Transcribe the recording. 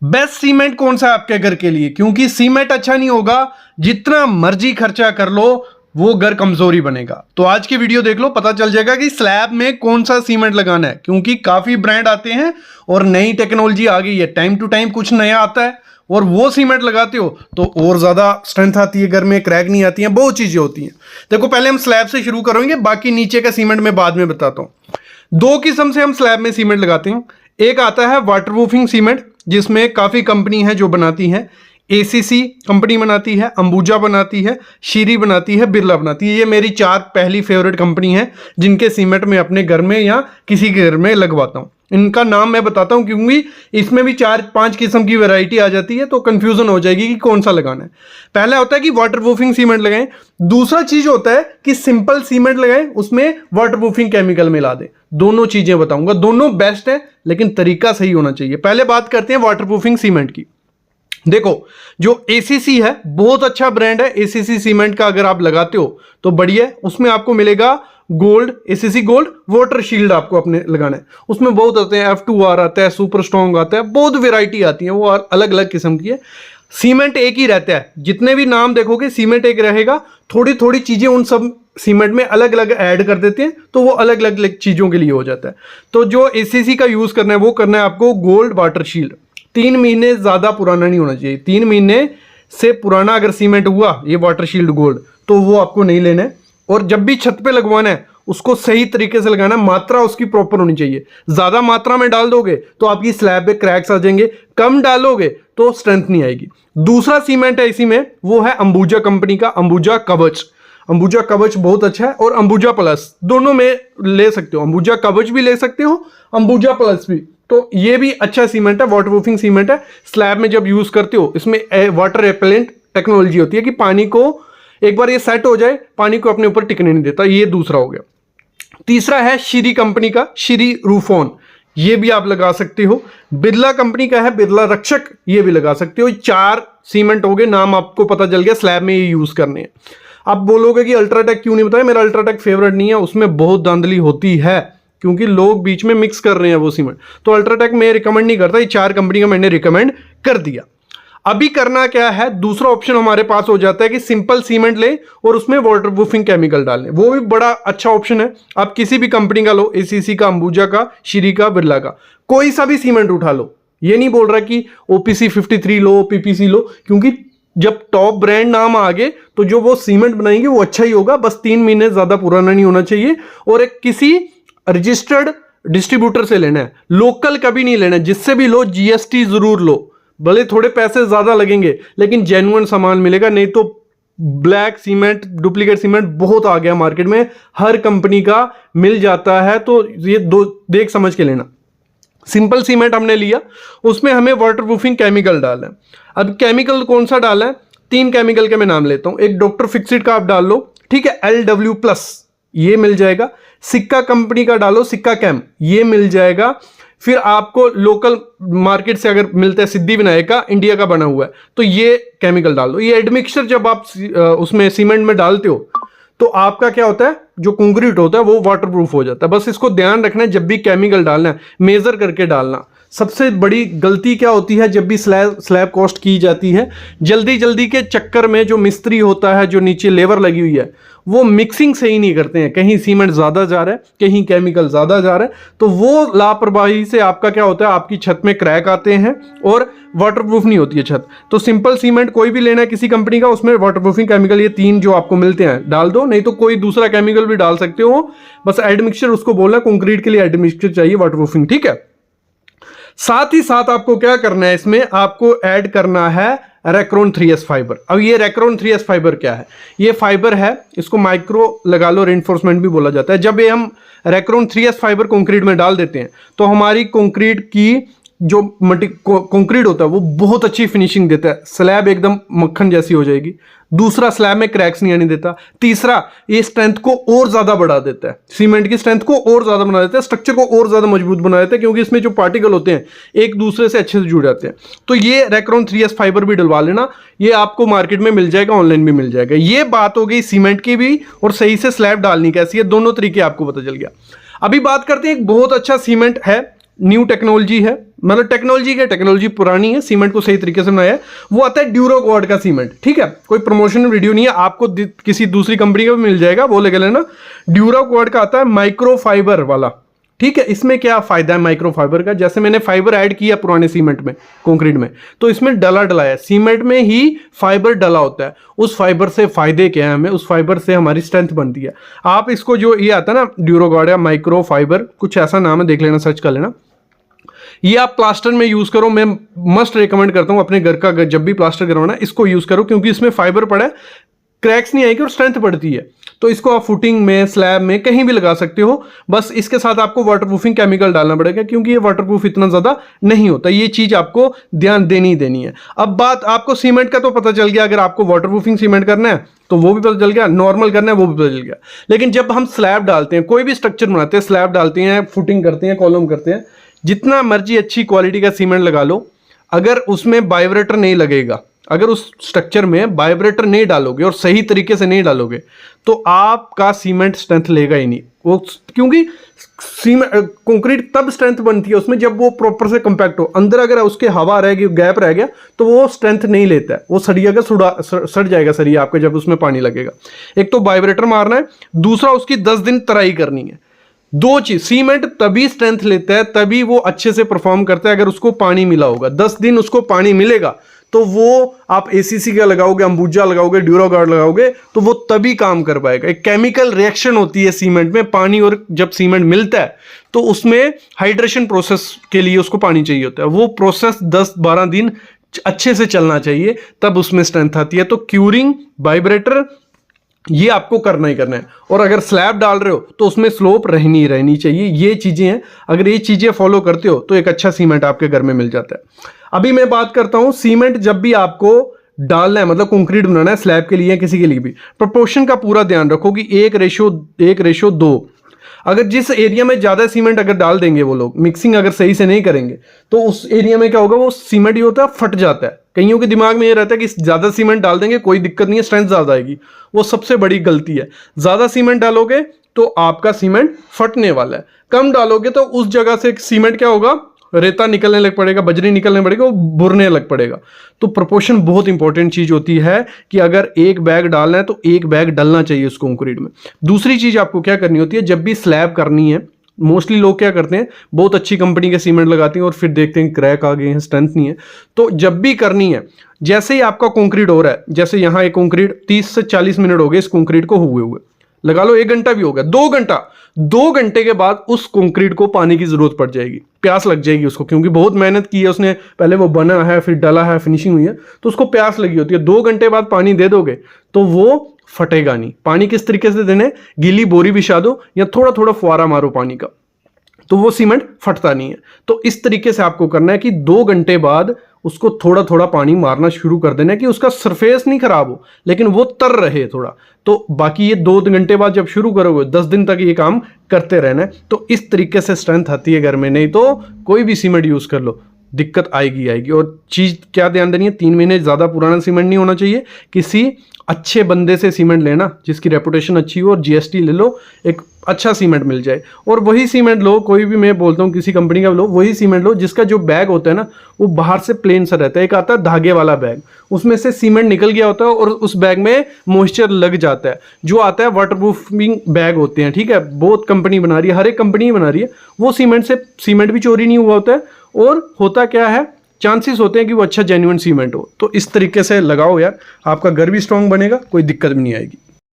Best cement कौन सा है आपके घर के लिए, क्योंकि सीमेंट अच्छा नहीं होगा जितना मर्जी खर्चा कर लो वो घर कमजोरी बनेगा। तो आज की वीडियो देख लो, पता चल जाएगा कि स्लैब में कौन सा सीमेंट लगाना है, क्योंकि काफी ब्रांड आते हैं और नई टेक्नोलॉजी आ गई है, टाइम टू टाइम कुछ नया आता है और वो सीमेंट लगाते हो तो और ज्यादा स्ट्रेंथ आती है, घर में क्रैक नहीं आती है, बहुत चीजें होती हैं। देखो पहले हम स्लैब से शुरू करेंगे, बाकी नीचे का सीमेंट मैं बाद में बताता हूं। दो किस्म से हम स्लैब में सीमेंट लगाते हैं। एक आता है वाटरप्रूफिंग सीमेंट, जिसमें काफी कंपनी है जो बनाती है। एसीसी कंपनी बनाती है, अंबुजा बनाती है, श्री बनाती है, बिरला बनाती है। ये मेरी 4 पहली फेवरेट कंपनी है जिनके सीमेंट में अपने घर में या किसी के घर में लगवाता हूं। इनका नाम मैं बताता हूं क्योंकि इसमें भी 4-5 किस्म की वैरायटी आ जाती है, तो कंफ्यूजन हो जाएगी कि कौन सा लगाना है। पहला होता है कि वाटरप्रूफिंग सीमेंट लगाएं। दूसरा चीज होता है कि सिंपल सीमेंट लगाएं, उसमें वाटरप्रूफिंग केमिकल मिला दें। दोनों चीजें बताऊंगा, दोनों बेस्ट है लेकिन तरीका सही होना चाहिए। पहले बात करते हैं वाटरप्रूफिंग सीमेंट की। देखो जो एसीसी है बहुत अच्छा ब्रांड है। एसीसी सीमेंट का अगर आप लगाते हो तो बढ़िया है, उसमें आपको मिलेगा gold, ACC gold water shield आपको अपने लगाना है। उसमें बहुत आते हैं, F2R आता है, सुपर स्ट्रॉन्ग आता है, बहुत वैरायटी आती है, वो अलग अलग किस्म की है। सीमेंट एक ही रहता है, जितने भी नाम देखोगे सीमेंट एक रहेगा, थोड़ी थोड़ी चीजें उन सब सीमेंट में अलग अलग ऐड कर देते हैं तो वो अलग अलग चीजों के लिए हो जाता है। तो जो एसीसी का यूज करना है वो करना है आपको गोल्ड वाटर शील्ड। 3 महीने ज्यादा पुराना नहीं होना चाहिए। 3 महीने से पुराना अगर सीमेंट हुआ ये वाटर शील्ड गोल्ड तो वो आपको नहीं लेना है। और जब भी छत पे लगवाना है उसको सही तरीके से लगाना, मात्रा उसकी प्रॉपर होनी चाहिए। ज्यादा मात्रा में डाल दोगे तो आपकी स्लैब पे क्रैक्स आ जाएंगे, कम डालोगे तो स्ट्रेंथ नहीं आएगी। दूसरा सीमेंट है इसी में, वो है अंबुजा कंपनी का अंबुजा कवच। अंबुजा कवच बहुत अच्छा है और अंबुजा प्लस, दोनों में ले सकते हो। अंबुजा कवच भी ले सकते हो, अंबुजा प्लस भी। तो ये भी अच्छा सीमेंट है, वाटरप्रूफिंग सीमेंट है। स्लैब में जब यूज करते हो इसमें वाटर रेपेलेंट टेक्नोलॉजी होती है कि पानी को एक बार ये सेट हो जाए पानी को अपने ऊपर टिकने नहीं देता। ये दूसरा हो गया। तीसरा है श्री कंपनी का श्री रूफोन, ये भी आप लगा सकते हो। बिरला कंपनी का है बिरला रक्षक, ये भी लगा सकते हो। 4 सीमेंट हो गए, नाम आपको पता चल गया, स्लैब में ये यूज करने हैं। आप बोलोगे कि अल्ट्राटेक क्यों नहीं बताया, मेरा अल्ट्राटेक फेवरेट नहीं है, उसमें बहुत धांधली होती है क्योंकि लोग बीच में मिक्स कर रहे हैं वो सीमेंट। तो अल्ट्राटेक मैं रिकमेंड नहीं करता, ये 4 कंपनी का मैंने रिकमेंड कर दिया। अभी करना क्या है, दूसरा ऑप्शन हमारे पास हो जाता है कि सिंपल सीमेंट ले और उसमें वाटरप्रूफिंग केमिकल डालें। वो भी बड़ा अच्छा ऑप्शन है। आप किसी भी कंपनी का लो, एसीसी का, अंबुजा का, श्री का, बिरला का, कोई सा भी सीमेंट उठा लो। ये नहीं बोल रहा कि ओपीसी 53 लो, पीपीसी लो, क्योंकि जब टॉप ब्रांड नाम आ गए तो जो वो सीमेंट बनाएंगे वो अच्छा ही होगा। बस 3 महीने ज्यादा पुराना नहीं होना चाहिए और एक किसी रजिस्टर्ड डिस्ट्रीब्यूटर से लेना है, लोकल कभी नहीं लेना है। जिससे भी लो जीएसटी जरूर लो, भले थोड़े पैसे ज्यादा लगेंगे लेकिन जेन्युइन सामान मिलेगा। नहीं तो ब्लैक सीमेंट, डुप्लीकेट सीमेंट बहुत आ गया मार्केट में, हर कंपनी का मिल जाता है। तो ये दो देख समझ के लेना। सिंपल सीमेंट हमने लिया, उसमें हमें वाटरप्रूफिंग केमिकल डालना है। अब केमिकल कौन सा डालना है, 3 केमिकल के मैं नाम लेता हूं। एक डॉक्टर फिक्सिट का आप डाल लो, ठीक है, LW+ ये मिल जाएगा। सिक्का कंपनी का डालो, सिक्का कैम, ये मिल जाएगा। फिर आपको लोकल मार्केट से अगर मिलता है सिद्धि विनायक का, इंडिया का बना हुआ है, तो ये केमिकल डाल दो। ये एडमिक्सचर जब आप उसमें सीमेंट में डालते हो तो आपका क्या होता है, जो कंक्रीट होता है वो वाटरप्रूफ हो जाता है। बस इसको ध्यान रखना है, जब भी केमिकल डालना है मेजर करके डालना। सबसे बड़ी गलती क्या होती है, जब भी स्लैब कॉस्ट की जाती है, जल्दी जल्दी के चक्कर में जो मिस्त्री होता है, जो नीचे लेबर लगी हुई है, वो मिक्सिंग सही नहीं करते हैं। कहीं सीमेंट ज्यादा जा रहा है, कहीं केमिकल ज्यादा जा रहा है, तो वो लापरवाही से आपका क्या होता है, आपकी छत में क्रैक आते हैं और वाटरप्रूफ नहीं होती है छत। तो सिंपल सीमेंट कोई भी लेना है किसी कंपनी का, उसमें वाटरप्रूफिंग केमिकल ये 3 जो आपको मिलते हैं डाल दो, नहीं तो कोई दूसरा केमिकल भी डाल सकते हो। बस एडमिक्सचर उसको बोलना, कंक्रीट के लिए एडमिक्सचर चाहिए वाटरप्रूफिंग, ठीक है। साथ ही साथ आपको क्या करना है, इसमें आपको ऐड करना है रेक्रोन 3S फाइबर। अब ये रेक्रोन 3S फाइबर क्या है, ये फाइबर है, इसको माइक्रो लगा लो रेनफोर्समेंट भी बोला जाता है। जब ये हम रेक्रोन 3S फाइबर कंक्रीट में डाल देते हैं तो हमारी कंक्रीट की जो कंक्रीट होता है वो बहुत अच्छी फिनिशिंग देता है, स्लैब एकदम मक्खन जैसी हो जाएगी। दूसरा, स्लैब में क्रैक्स नहीं आने देता। तीसरा, ये स्ट्रेंथ को और ज्यादा बढ़ा देता है, सीमेंट की स्ट्रेंथ को और ज्यादा बना देता है, स्ट्रक्चर को और ज्यादा मजबूत बना देता है, क्योंकि इसमें जो पार्टिकल होते हैं एक दूसरे से अच्छे से जुड़ जाते हैं। तो ये रेक्रोन 3S फाइबर भी डलवा लेना, ये आपको मार्केट में मिल जाएगा, ऑनलाइन भी मिल जाएगा। ये बात हो गई सीमेंट की भी, और सही से स्लैब डालनी कैसी है, दोनों तरीके आपको पता चल गया। अभी बात करते हैं, एक बहुत अच्छा सीमेंट है न्यू टेक्नोलॉजी है, मतलब टेक्नोलॉजी पुरानी है, सीमेंट को सही तरीके से बनाया है। वो आता है ड्यूरोगार्ड का सीमेंट, ठीक है, कोई प्रमोशन वीडियो नहीं है, आपको किसी दूसरी कंपनी का भी मिल जाएगा, वो लेके लेना। ड्यूरोगार्ड का आता है माइक्रो फाइबर वाला, ठीक है। इसमें क्या फायदा है माइक्रो फाइबर का, जैसे मैंने फाइबर ऐड किया पुराने सीमेंट में, कंक्रीट में, तो इसमें डला है, सीमेंट में ही फाइबर डला होता है। उस फाइबर से फायदे क्या है हमें, उस फाइबर से हमारी स्ट्रेंथ बनती है। आप इसको जो ये आता है ना ड्यूरोगार्ड या माइक्रो फाइबर, कुछ ऐसा नाम है, देख लेना, सर्च कर लेना। ये आप प्लास्टर में यूज करो, मैं मस्ट रिकमेंड करता हूं अपने घर का, जब भी प्लास्टर करवाना इसको यूज करो, क्योंकि इसमें फाइबर पड़ा है, क्रैक्स नहीं आएगी और स्ट्रेंथ बढ़ती है। तो इसको आप फुटिंग में, स्लैब में, कहीं भी लगा सकते हो। बस इसके साथ आपको वाटरप्रूफिंग केमिकल डालना पड़ेगा, क्योंकि ये वाटरप्रूफ इतना ज्यादा नहीं होता। ये चीज आपको ध्यान देनी है। अब बात आपको सीमेंट का तो पता चल गया, अगर आपको वाटरप्रूफिंग सीमेंट करना है तो वो भी पता चल गया, नॉर्मल करना है वो भी पता चल गया। लेकिन जब हम स्लैब डालते हैं, कोई भी स्ट्रक्चर बनाते हैं, स्लैब डालते हैं, फुटिंग करते हैं, कॉलम करते हैं, जितना मर्जी अच्छी क्वालिटी का सीमेंट लगा लो, अगर उसमें वाइब्रेटर नहीं लगेगा, अगर उस स्ट्रक्चर में वाइब्रेटर नहीं डालोगे और सही तरीके से नहीं डालोगे, तो आपका सीमेंट स्ट्रेंथ लेगा ही नहीं। वो क्योंकि सीमेंट कंक्रीट तब स्ट्रेंथ बनती है उसमें जब वो प्रॉपर से कंपैक्ट हो। अंदर अगर उसके हवा रह गई, गैप रह गया, तो वो स्ट्रेंथ नहीं लेता है, वो सड़िया का सड़ जाएगा सरिया आपके, जब उसमें पानी लगेगा। एक तो वाइब्रेटर मारना है, दूसरा उसकी 10 दिन तराई करनी है। दो चीज, सीमेंट तभी स्ट्रेंथ लेता है, तभी वो अच्छे से परफॉर्म करता है अगर उसको पानी मिला होगा। 10 दिन उसको पानी मिलेगा तो वो आप एसीसी का लगाओगे, अंबुजा लगाओगे, ड्यूरोगार्ड लगाओगे, तो वो तभी काम कर पाएगा। एक केमिकल रिएक्शन होती है सीमेंट में, पानी और जब सीमेंट मिलता है तो उसमें हाइड्रेशन प्रोसेस के लिए उसको पानी चाहिए होता है। वो प्रोसेस 10-12 दिन अच्छे से चलना चाहिए, तब उसमें स्ट्रेंथ आती है। तो क्यूरिंग, वाइब्रेटर, ये आपको करना ही करना है। और अगर स्लैब डाल रहे हो तो उसमें स्लोप रहनी चाहिए। ये चीजें हैं, अगर ये चीजें फॉलो करते हो तो एक अच्छा सीमेंट आपके घर में मिल जाता है। अभी मैं बात करता हूं, सीमेंट जब भी आपको डालना है, मतलब कंक्रीट बनाना है, स्लैब के लिए या किसी के लिए भी, प्रोपोर्शन का पूरा ध्यान रखो कि 1:2। अगर जिस एरिया में ज्यादा सीमेंट अगर डाल देंगे वो लोग, मिक्सिंग अगर सही से नहीं करेंगे, तो उस एरिया में क्या होगा, वो सीमेंट ही होता है, फट जाता है। कईयों के दिमाग में ये रहता है कि ज्यादा सीमेंट डाल देंगे कोई दिक्कत नहीं है, स्ट्रेंथ ज्यादा आएगी। वो सबसे बड़ी गलती है। ज्यादा सीमेंट डालोगे तो आपका सीमेंट फटने वाला है, कम डालोगे तो उस जगह से सीमेंट क्या होगा, रेता निकलने लग पड़ेगा, बजरी निकलने पड़ेगा, वो बुरने लग पड़ेगा। तो प्रोपोर्शन बहुत इंपॉर्टेंट चीज होती है कि अगर एक बैग डालना है तो एक बैग डलना चाहिए उस कंक्रीट में। दूसरी चीज आपको क्या करनी होती है, जब भी स्लैब करनी है, मोस्टली लोग क्या करते हैं, बहुत अच्छी कंपनी के सीमेंट लगाते हैं और फिर देखते हैं क्रैक आ गए हैं, स्ट्रेंथ नहीं है। तो जब भी करनी है, जैसे ही आपका कंक्रीट हो रहा है, जैसे यहां एक कंक्रीट 30 से 40 मिनट हो गए इस कंक्रीट को हुए लगा लो, 1 घंटा भी हो गया, 2 घंटे के बाद उस कंक्रीट को पानी की जरूरत पड़ जाएगी, प्यास लग जाएगी उसको, क्योंकि बहुत मेहनत की है उसने, पहले वो बना है, फिर डला है, फिनिशिंग हुई है, तो उसको प्यास लगी होती है। 2 घंटे बाद पानी दे दोगे तो वो फटेगा नहीं। पानी किस तरीके से देने, गीली बोरी बिछा दो या थोड़ा थोड़ा फुवारा मारो पानी का, तो वो सीमेंट फटता नहीं है। तो इस तरीके से आपको करना है कि 2 घंटे बाद उसको थोड़ा थोड़ा पानी मारना शुरू कर देना है, कि उसका सरफेस नहीं खराब हो लेकिन वो तर रहे थोड़ा। तो बाकी ये 2 घंटे बाद जब शुरू करोगे, 10 दिन तक ये काम करते रहना है। तो इस तरीके से स्ट्रेंथ आती है घर में, नहीं तो कोई भी सीमेंट यूज कर लो, दिक्कत आएगी। और चीज क्या ध्यान देनी है, 3 महीने ज्यादा पुराना सीमेंट नहीं होना चाहिए। किसी अच्छे बंदे से सीमेंट लेना जिसकी रेपुटेशन अच्छी हो, और जीएसटी ले लो, एक अच्छा सीमेंट मिल जाए। और वही सीमेंट लो, कोई भी, मैं बोलता हूँ किसी कंपनी का लो, वही सीमेंट लो जिसका जो बैग होता है ना, वो बाहर से प्लेन सा रहता है। एक आता है धागे वाला बैग, उसमें से सीमेंट निकल गया होता है और उस बैग में मॉइस्चर लग जाता है। जो आता है वाटरप्रूफिंग बैग होते हैं, ठीक है, बहुत कंपनी बना रही है, हर एक कंपनी बना रही है। वो सीमेंट से सीमेंट भी चोरी नहीं हुआ होता है, और होता क्या है, चांसेस होते हैं कि वो अच्छा जेन्युइन सीमेंट हो। तो इस तरीके से लगाओ यार, आपका घर भी स्ट्रांग बनेगा, कोई दिक्कत भी नहीं आएगी।